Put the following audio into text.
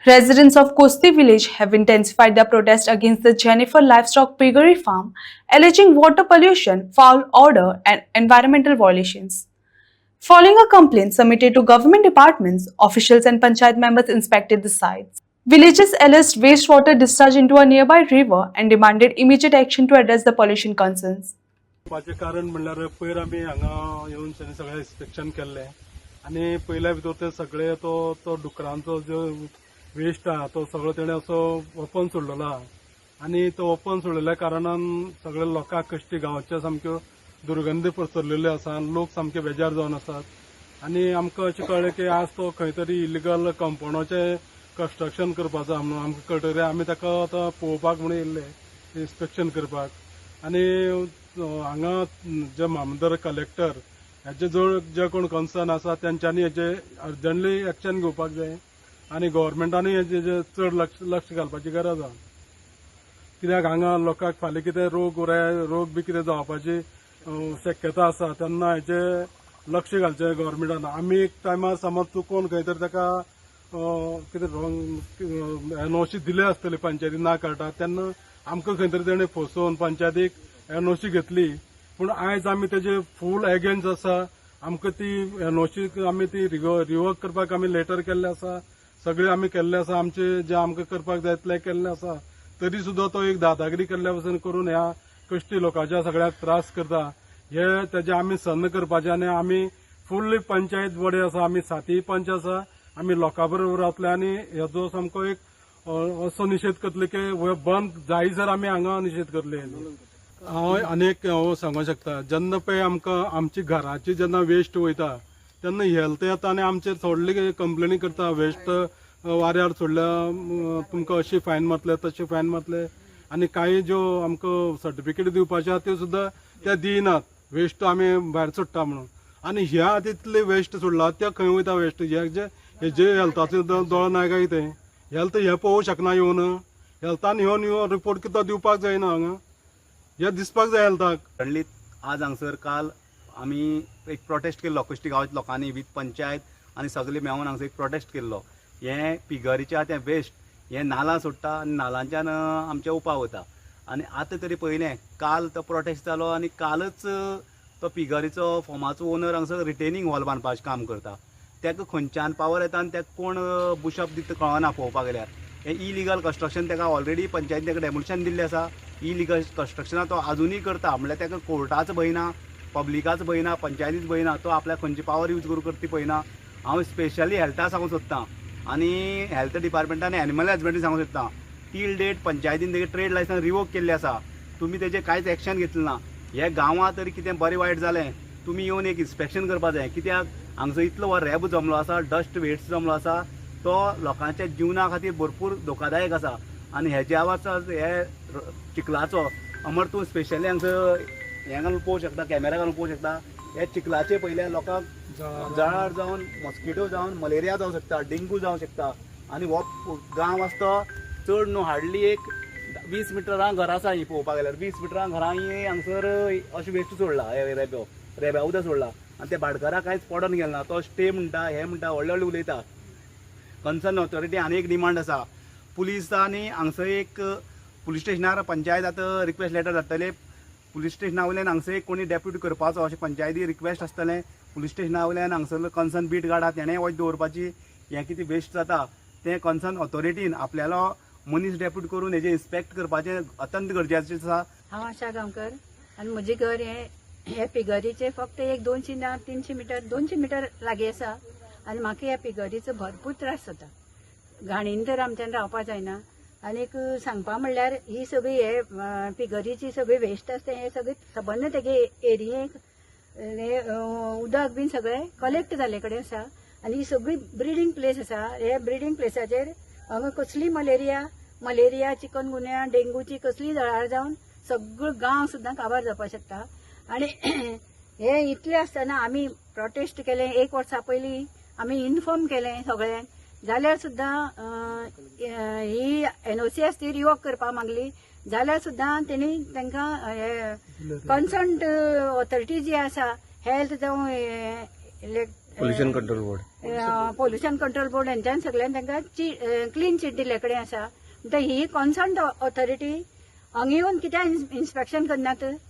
Residents of Kosti village have intensified their protest against the Jennifer Livestock Piggery Farm, alleging water pollution, foul odor, and environmental violations. Following a complaint submitted to government departments, officials and panchayat members inspected the sites. Villagers alleged wastewater discharge into a nearby river and demanded immediate action to address the pollution concerns. कारण म्हणल्यार पयर आमी हांगा येवन सगळें inspection केल्लें आनी पयल्या भितर ते सगळे तो डुकरांचो जो वेस्ट आहा तो सगळो तेणे असो ओपन सोडलेलो आहा आनी तो ओपन सोडलेल्या कारणान सगळे लोकांक कश्टी गांवच्या सामक्यो दुर्गंधी पसरलेल्यो आसा आनी लोक सामके बेजार जावन आसात आनी आमकां अशें कळ्ळें की आज तो खंय तरी इलिगल कंपाउंडाचें कन्स्ट्रक्शन करपाचो म्हणून आमकां कळटकीर आमी ताका आतां पळोवपाक म्हणून येयल्ले इन्स्पेक्शन करपाक आनी हांगा जे मामदार कलेक्टर हेचे जे कोण कन्सर्न आसा तेंच्यांनी हेचे अर्जंटली एक्शन घेवपाक जाय आनी गव्हर्मेंटानूय हेचे चड लक्ष घालपाची गरज आहा कित्याक हांगा लोकांक फाल्यां कितें रोग बी कितें जावपाची शक्यता आसा तेन्ना हेचे लक्ष घालचें गव्हर्मेंटान आमी एक टायमार समज चुकून खंय तर ताका कितें एनओसी दिले आसतले पंचायती ना काडटा तेन्ना आमकां खंय तरी तेणें फसोवन पंचायतीक एनओसी घेतली पूण आयज आमी तेजे फूल एगेन्स्ट आसा आमकां ती एनओसी आमी ती रिवोक करपाक आमी लेटर केल्ले आसा सगळे आमी केल्ले आसा आमचे जे आमकां करपाक जाय तितले केल्ले आसा तरी सुद्दां तो एक दादागिरी केल्ल्या पासून करून ह्या कश्टी लोकांच्या सगळ्याक त्रास करता हे तेजे आमी सन्न करपाचे आनी आमी फुल्ली पंचायत बॉडी आसा आमी 7 पंच आसा आमी लोकां बरोबर रावतले आनी हेजो सामको एक असो निशेध करतले की बंद जायसर आमी हांगा निशेध करतले हांव आनीक सांगूंक शकता जेन्ना पळय आमकां आमची घराची जेन्ना वेस्ट वयता तेन्ना हेल्थ येता आनी आमचेर सोडली कंप्लेनी करता वेस्ट वाऱ्यार सोडल्या तुमकां अशी फायन मारतले तशी फायन मारतले आनी काही ज्यो आमकां सर्टिफिकेट दिवपाचे आहा त्यो सुद्दां ते दिनात वेस्ट आमी भायर सोडटा म्हणून आनी ह्या तितले वेस्ट सोडला ते खंय वयता वेस्ट हेजे हेल्थाचो दोळो नाही काय कितें हेल्थ हे पळोवंक शकना येवन हेल्थान येवन रिपोर्ट कितें दिवपाक जायना हांगा हे दिसपाक जाय हेल्थाक आज हांगसर काल आमी एक प्रोटेस्ट केल्लो कश्टी गांवच्या लोकांनी वीथ पंचायत आनी सगळे मेळून हांगसर एक प्रोटेस्ट केल्लो हे पिगरीचे तें वेस्ट हे नाला सोडटा आनी नालांच्यान आमचे उपाव वता आनी आतां तरी पयलें काल तो प्रोटेस्ट जालो आनी कालच तो पिगरीचो फॉर्माचो ओनर हांगसर रिटेनिंग वॉल बांदपाचें काम करता ताका खंयच्यान पावर येता आनी ताका कोण बुशअप दिता कळना पळोवपाक गेल्यार हे इलिगल कन्स्ट्रक्शन ताका ऑलरेडी पंचायतीन ताका डेमोलिशन दिल्लें आसा इलिगल कन्स्ट्रक्शनां तो आजुनूय करता म्हणल्यार ताका कोर्टाच भंय ना पब्लिकाच भंय ना पंचायतीच भंय ना तो आपल्या खंयची पावर यूज करूं करता ती पळयना हांव स्पेशली हेल्था सांगूंक सोदतां आनी हेल्थ डिपार्टमेंटान एनिमल हजबंड्री सांगूंक सोदतां टील डेट पंचायतीन तेगे ट्रेड लायसन्स रिवोक केल्ले आसा तुमी तेजेर कांयच एक्शन घेतलें ना हे गांवांत तरी कितें बरें वायट जालें तुमी येवन एक इन्स्पेक्शन करपा जाय कित्याक हांगसर इतलो हो रॅब जमलो आसा डस्ट वेस्ट जमलो आसा तो लोकांच्या जिवना खातीर भरपूर धोकादायक आसा आनी हेज्या आवाज हे चिखलाचो अमर तूं स्पेशली हांगसर हें घालून पळोवंक शकता कॅमेरा घालून पळोवंक शकता हे चिखलाचे पयल्या लोकांक जळार जावन मॉस्किटो जावन मलेरिया जावंक शकता डेंगू जावंक शकता आनी हो गांव आसता चड न्हू हार्डली एक 20 मिटरां घरां आसा ही पळोवपाक गेल्यार 20 मिटरां घरां ही हांगसर अशें वेस्ट सोडला हे रेब्या उदक सोडला आनी ते भाटकाराक कांयच पडोन गेलना तो स्टे म्हणटा हे म्हणटा व्हडले व्हडले उलयता कन्सर्न ऑथॉरिटी आनी एक डिमांड आसा पुलिसांनी हांगसर एक पुलीस स्टेशनार पंचायत आतां रिक्वेस्ट लेटर धाडटले पुलीस स्टेशना वयल्यान हांगसर एक कोणी डेप्युटी करपाचो अशें पंचायती रिक्वेस्ट आसतलें पुलीस स्टेशना वयल्यान हांगसर कन्सर्न बीट गार्ड आहा तेणें वच दवरपाची हें कितें वेस्ट जाता तें कन्सर्न ऑथॉरिटीन आपल्यालो मनीस डेप्युटी करून हेजें इन्स्पेक्ट करपाचें अत्यंत गरजेचें आसा हांव आशा गांवकर आनी म्हजें घर हे पिगरीचे फक्त एक 200 ना 300 मिटर लागीं आसा आनी म्हाका ह्या पिगरीचो भरपूर त्रास जाता घाणीन तर आमच्यान रावपाक जायना आनीक सांगपा म्हणल्यार ही सगळी हे पिगरीची सगळी वेस्ट आसता हे सगळी सबंद तेगे एरियेक उदक बीन सगळें कलेक्ट जाल्ले कडेन आसा आनी ही सगळी ब्रिडींग प्लेस आसा हे ब्रिडींग प्लेसाचेर हांगा कसली मलेरिया चिकनगुन्या डेंगूची कसली जळार जावन सगळो गांव सुद्दां काबार जावपाक शकता आनी हे इतले आसतना आमी प्रोटेस्ट केलें 1 वर्सा पयलीं आमी इन्फॉर्म केलें सगळ्यांक जाल्यार सुद्दां ही एनओसी आसा ती रिवोक करपाक मागली जाल्यार सुद्दां तेणी तांकां कन्सर्न ऑथॉरिटी जी आसा हेल्थ जावं pollution control board pollution control board यांच्यान सगळ्यांक तांकां क्लीन चीट दिले कडेन आसा म्हणटा ही कॉन्सर्न ऑथॉरिटी हांगा येवन कित्याक इन्स्पेक्शन करनात?